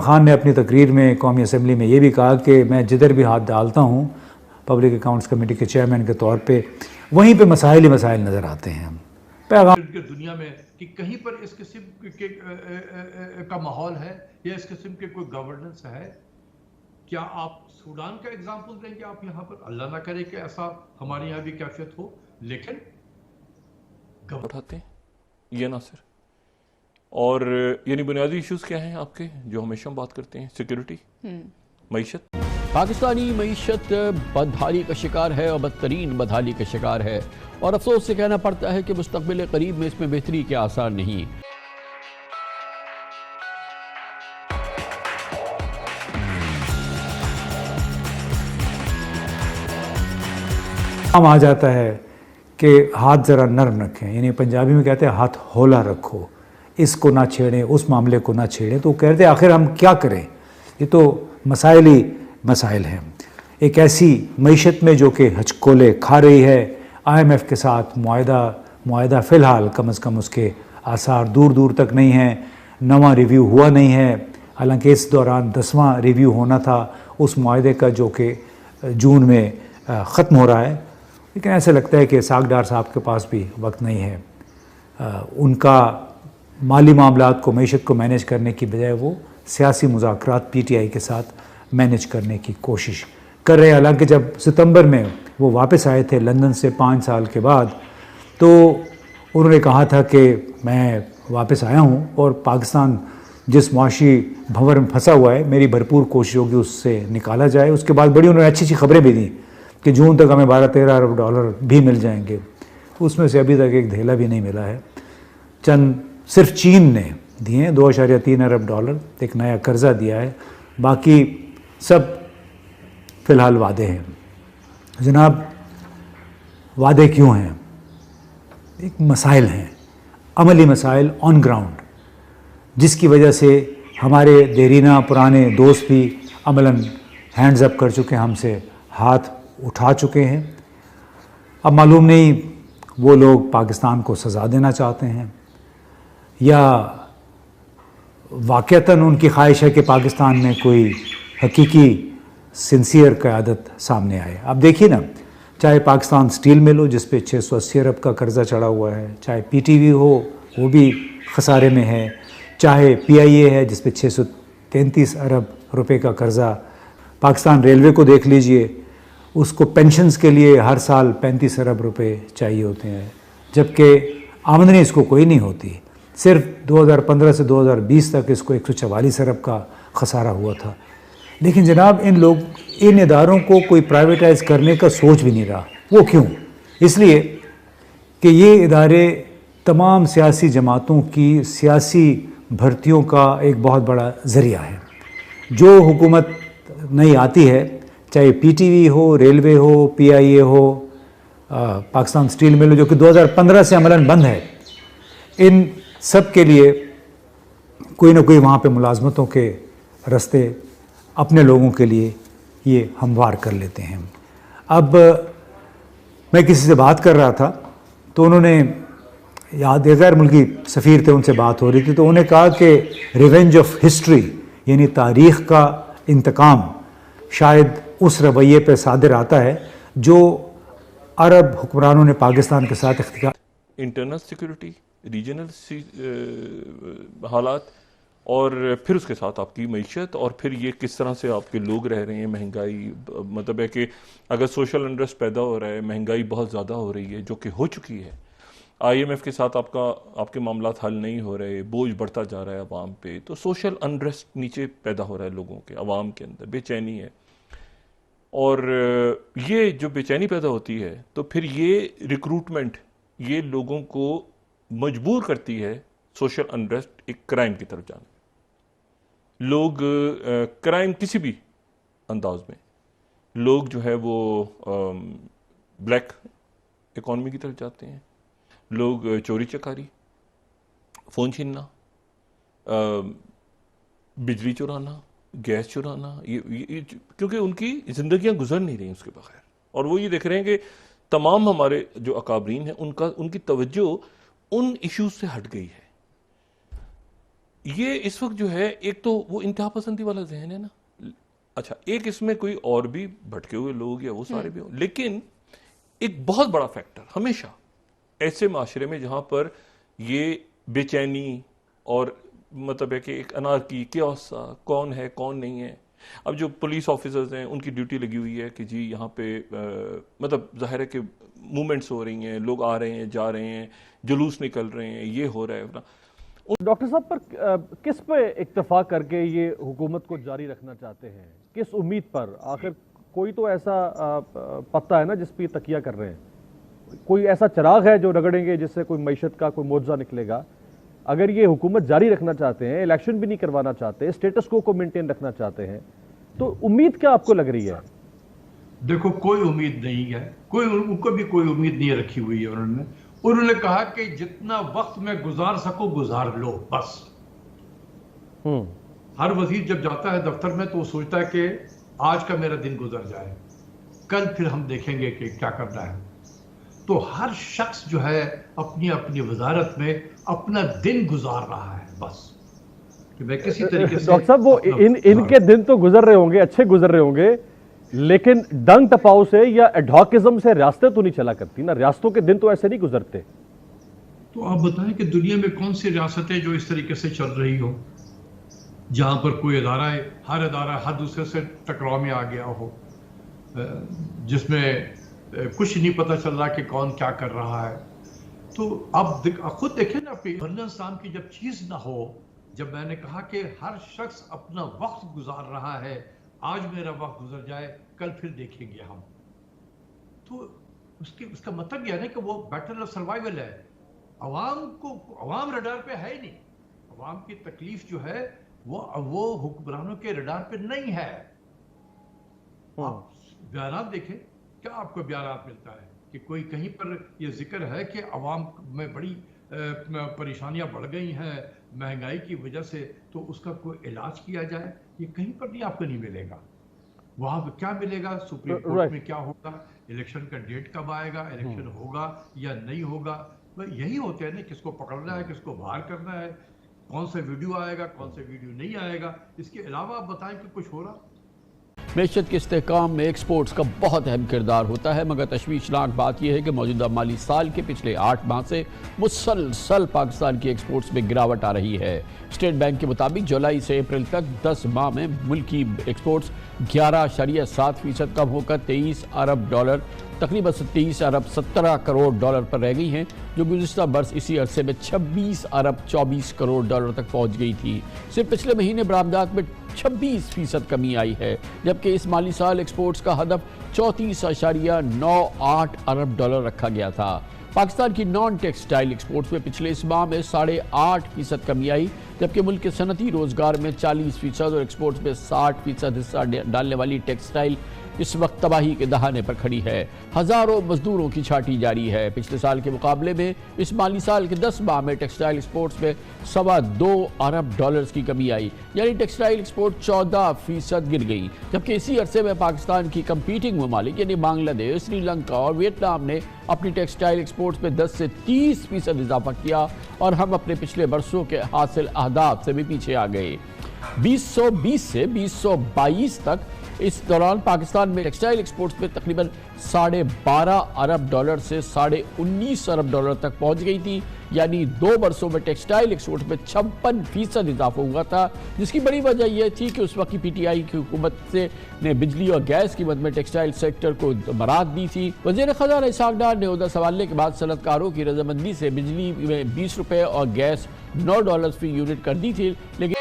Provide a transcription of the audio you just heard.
خان نے اپنی تقریر میں قومی اسمبلی میں یہ بھی کہا کہ میں جدھر بھی ہاتھ ڈالتا ہوں پبلک اکاؤنٹس کمیٹی کے چیئرمین کے طور پہ، وہیں پہ مسائل ہی مسائل نظر آتے ہیں. پیغام دنیا میں کہ کہیں پر اس قسم کا ماحول ہے یا اس قسم کے کوئی گورننس ہے. کیا آپ سوڈان کا اگزامپل دیں گے آپ یہاں پر؟ اللہ نہ کرے کہ ایسا ہمارے یہاں بھی کیفیت ہو، لیکن اٹھاتے ہیں یہ نہ صرف. اور یعنی بنیادی ایشوز کیا ہیں آپ کے جو ہمیشہ ہم بات کرتے ہیں؟ سیکیورٹی، معیشت. پاکستانی معیشت بدحالی کا شکار ہے اور بدترین بدحالی کا شکار ہے، اور افسوس سے کہنا پڑتا ہے کہ مستقبل قریب میں اس میں بہتری کے آثار نہیں. آ جاتا ہے کہ ہاتھ ذرا نرم رکھیں، یعنی پنجابی میں کہتے ہیں ہاتھ ہولا رکھو، اس کو نہ چھیڑیں، اس معاملے کو نہ چھیڑیں. تو کہتے ہیں آخر ہم کیا کریں؟ یہ تو مسائل ہی مسائل ہیں. ایک ایسی معیشت میں جو کہ ہچکولے کھا رہی ہے، آئی ایم ایف کے ساتھ معاہدہ فی الحال کم از کم اس کے آثار دور دور تک نہیں ہیں. نواں ریویو ہوا نہیں ہے، حالانکہ اس دوران 10واں ریویو ہونا تھا اس معاہدے کا جو کہ جون میں ختم ہو رہا ہے. لیکن ایسا لگتا ہے کہ اسحاق ڈار صاحب کے پاس بھی وقت نہیں ہے. ان کا مالی معاملات کو، معیشت کو مینیج کرنے کی بجائے وہ سیاسی مذاکرات پی ٹی آئی کے ساتھ مینیج کرنے کی کوشش کر رہے ہیں. حالانکہ جب ستمبر میں وہ واپس آئے تھے لندن سے 5 سال کے بعد، تو انہوں نے کہا تھا کہ میں واپس آیا ہوں اور پاکستان جس معاشی بھنور میں پھنسا ہوا ہے میری بھرپور کوشش ہوگی اس سے نکالا جائے. اس کے بعد بڑی انہوں نے اچھی اچھی خبریں بھی دیں کہ جون تک ہمیں 12-13 ارب ڈالر بھی مل جائیں گے. اس میں سے ابھی تک ایک دھیلا بھی نہیں ملا ہے. صرف چین نے دیے ہیں 2.3 ارب ڈالر، ایک نیا قرضہ دیا ہے، باقی سب فی الحال وعدے ہیں. جناب وعدے کیوں ہیں؟ ایک مسائل ہیں، عملی مسائل آن گراؤنڈ، جس کی وجہ سے ہمارے دیرینہ پرانے دوست بھی عملاً ہینڈز اپ کر چکے ہیں، ہم سے ہاتھ اٹھا چکے ہیں. اب معلوم نہیں وہ لوگ پاکستان کو سزا دینا چاہتے ہیں یا واقعتاً ان کی خواہش ہے کہ پاکستان میں کوئی حقیقی سنسیئر قیادت سامنے آئے. اب دیکھیے نا، چاہے پاکستان سٹیل مل ہو جس پہ 680 ارب کا قرضہ چڑھا ہوا ہے، چاہے پی ٹی وی ہو وہ بھی خسارے میں ہے، چاہے پی آئی اے ہے جس پہ 633 ارب روپے کا قرضہ، پاکستان ریلوے کو دیکھ لیجئے، اس کو پینشنز کے لیے ہر سال 35 ارب روپے چاہیے ہوتے ہیں، جبکہ آمدنی اس کو کوئی نہیں ہوتی. صرف 2015 سے 2020 تک اس کو 144 ارب کا خسارہ ہوا تھا. لیکن جناب ان اداروں کو کوئی پرائیویٹائز کرنے کا سوچ بھی نہیں رہا. وہ کیوں؟ اس لیے کہ یہ ادارے تمام سیاسی جماعتوں کی سیاسی بھرتیوں کا ایک بہت بڑا ذریعہ ہے. جو حکومت نہیں آتی ہے، چاہے پی ٹی وی ہو، ریلوے ہو، پی آئی اے ہو، پاکستان سٹیل مل ہو جو کہ 2015 سے عملاً بند ہے، ان سب کے لیے کوئی نہ کوئی وہاں پہ ملازمتوں کے رستے اپنے لوگوں کے لیے یہ ہموار کر لیتے ہیں. اب میں کسی سے بات کر رہا تھا تو انہوں نے غیر ملکی سفیر تھے، ان سے بات ہو رہی تھی، تو انہوں نے کہا کہ ریونج آف ہسٹری یعنی تاریخ کا انتقام شاید اس رویے پہ صادر آتا ہے جو عرب حکمرانوں نے پاکستان کے ساتھ اختیار. انٹرنل سیکیورٹی، ریجنل حالات، اور پھر اس کے ساتھ آپ کی معیشت، اور پھر یہ کس طرح سے آپ کے لوگ رہ رہے ہیں. مہنگائی، مطلب ہے کہ اگر سوشل انٹرسٹ پیدا ہو رہا ہے، مہنگائی بہت زیادہ ہو رہی ہے جو کہ ہو چکی ہے. آئی ایم ایف کے ساتھ آپ کے معاملات حل نہیں ہو رہے، بوجھ بڑھتا جا رہا ہے عوام پہ، تو سوشل انٹرسٹ نیچے پیدا ہو رہا ہے لوگوں کے، عوام کے اندر بے چینی ہے. اور یہ جو بے چینی پیدا ہوتی ہے تو پھر یہ ریکروٹمنٹ یہ لوگوں کو مجبور کرتی ہے سوشل انٹرسٹ ایک کرائم کی طرف جانے. لوگ کرائم کسی بھی انداز میں، لوگ جو ہے وہ بلیک اکانومی کی طرف جاتے ہیں. لوگ چوری چکاری، فون چھیننا، بجلی چرانا، گیس چرانا، یہ کیونکہ ان کی زندگیاں گزر نہیں رہی اس کے بغیر. اور وہ یہ دیکھ رہے ہیں کہ تمام ہمارے جو اکابرین ہیں ان کی توجہ ان ایشوز سے ہٹ گئی ہے. یہ اس وقت جو ہے ایک تو وہ انتہا پسندی والا ذہن ہے نا. اچھا ایک اس میں کوئی اور بھی بھٹکے ہوئے لوگ یا وہ سارے بھی ہوں, لیکن ایک بہت بڑا فیکٹر ہمیشہ ایسے معاشرے میں جہاں پر یہ بے چینی اور مطلب ہے کہ ایک انارکی کیوس کون ہے کون نہیں ہے. اب جو پولیس آفیسرز ہیں ان کی ڈیوٹی لگی ہوئی ہے کہ جی یہاں پہ مطلب ظاہر ہے کہ موومنٹس ہو رہی ہیں, لوگ آ رہے ہیں جا رہے ہیں, جلوس نکل رہے ہیں, یہ ہو رہا ہے. ڈاکٹر صاحب پر کس پہ اکتفا کر کے یہ حکومت کو جاری رکھنا چاہتے ہیں, کس امید پر؟ آخر کوئی تو ایسا پتہ ہے نا جس پہ تکیہ کر رہے ہیں, کوئی ایسا چراغ ہے جو رگڑیں گے جس سے کوئی معیشت کا کوئی معجزہ نکلے گا. اگر یہ حکومت جاری رکھنا چاہتے ہیں, الیکشن بھی نہیں کروانا چاہتے, اسٹیٹس کو مینٹین رکھنا چاہتے ہیں, تو امید کیا آپ کو لگ رہی ہے؟ دیکھو کوئی امید نہیں ہے, ان کو بھی کوئی امید نہیں رکھی ہوئی ہے. انہوں نے کہا کہ جتنا وقت میں گزار سکو گزار لو بس. ہر وزیر جب جاتا ہے دفتر میں تو وہ سوچتا ہے کہ آج کا میرا دن گزر جائے, کل پھر ہم دیکھیں گے کہ کیا کرنا ہے. تو ہر شخص جو ہے اپنی اپنی وزارت میں اپنا دن گزار رہا ہے بس, کہ میں کسی طریقے سے. ڈاکٹر صاحب وہ ان کے دن تو گزر رہے ہوں گے, اچھے گزر رہے ہوں گے, لیکن ڈنگ ٹپاؤ سے یا ایڈھاکزم سے ریاستیں تو نہیں چلا کرتی نا, ریاستوں کے دن تو ایسے نہیں گزرتے. تو آپ بتائیں کہ دنیا میں کون سی ریاستیں جو اس طریقے سے چل رہی ہو, جہاں پر کوئی ادارہ ہے, ہر ادارہ ہر دوسرے سے ٹکراؤ میں آ گیا ہو, جس میں کچھ نہیں پتہ چل رہا کہ کون کیا کر رہا ہے. تو آپ خود دیکھیں نا, گورننس نام کی جب چیز نہ ہو, جب میں نے کہا کہ ہر شخص اپنا وقت گزار رہا ہے, آج میرا وقت گزر جائے کل پھر دیکھیں گے ہم, تو اس کا مطلب یہ ہے کہ وہ بیٹل آف سروائیول ہے. عوام رڈار پہ ہے ہی نہیں. عوام کی تکلیف جو ہے وہ حکمرانوں کے رڈار پہ نہیں ہے. آپ بیانات دیکھیں, کیا آپ کو بیانات ملتا ہے کہ کوئی کہیں پر یہ ذکر ہے کہ عوام میں بڑی پریشانیاں بڑھ گئی ہیں مہنگائی کی وجہ سے, تو اس کا کوئی علاج کیا جائے؟ یہ کہیں پر نہیں آپ کو نہیں ملے گا. وہاں پہ کیا ملے گا؟ سپریم کورٹ میں کیا ہوگا, الیکشن کا ڈیٹ کب آئے گا, الیکشن ہوگا یا نہیں ہوگا, یہی ہوتے ہیں نا, کس کو پکڑنا ہے, کس کو باہر کرنا ہے, کون سا ویڈیو آئے گا, کون سا ویڈیو نہیں آئے گا. اس کے علاوہ آپ بتائیں کہ کچھ ہو رہا؟ معیشت کے استحکام میں ایکسپورٹس کا بہت اہم کردار ہوتا ہے, مگر تشویشناک بات یہ ہے کہ موجودہ مالی سال کے پچھلے 8 ماہ سے مسلسل پاکستان کی ایکسپورٹس میں گراوٹ آ رہی ہے. اسٹیٹ بینک کے مطابق جولائی سے اپریل تک 10 ماہ میں ملکی ایکسپورٹس 11.7% کم ہو کر $23 ارب تقریباً 23 ارب 17 کروڑ ڈالر پر رہ گئی ہیں, جو گزشتہ برس اسی عرصے میں 26 ارب 24 کروڑ ڈالر تک پہنچ گئی تھی. صرف پچھلے مہینے برآمدات میں 26% کمی آئی ہے, جبکہ اس مالی سال ایکسپورٹس کا ہدف 34.98 ارب ڈالر رکھا گیا تھا. پاکستان کی نان ٹیکسٹائل ایکسپورٹس میں پچھلے اس ماہ میں 8.5% کمی آئی, جبکہ ملک کے صنعتی روزگار میں 40% اور ایکسپورٹس میں 60% حصہ ڈالنے والی ٹیکسٹائل اس وقت تباہی کے دہانے پر کھڑی ہے. ہزاروں مزدوروں کی چھانٹی جاری ہے. پچھلے سال کے مقابلے میں اس مالی سال کے 10 ماہ میں ٹیکسٹائل ایکسپورٹس میں $2.25 ارب کی کمی آئی, یعنی ٹیکسٹائل ایکسپورٹ 14% گر گئی. جبکہ اسی عرصے میں پاکستان کی کمپیٹنگ ممالک یعنی بنگلہ دیش, سری لنکا اور ویتنام نے اپنی ٹیکسٹائل ایکسپورٹس میں 10 سے 30% اضافہ کیا, اور ہم اپنے پچھلے برسوں کے حاصل اہداف سے بھی پیچھے آ گئے. 2020 سے 2022 تک اس دوران پاکستان میں ٹیکسٹائل ایکسپورٹس میں تقریباً $12.5 ارب سے $19 ارب تک پہنچ گئی تھی, یعنی 2 برسوں میں ٹیکسٹائل ایکسپورٹ میں 56% اضافہ ہوا تھا, جس کی بڑی وجہ یہ تھی کہ اس وقت کی پی ٹی آئی کی حکومت نے بجلی اور گیس کی مد میں ٹیکسٹائل سیکٹر کو برات دی تھی. وزیر خزانہ اسحاق ڈار نے عہدہ سنبھالنے کے بعد صنعت کاروں کی رضامندی سے بجلی میں $20 اور گیس $9 فی یونٹ کر دی تھی, لیکن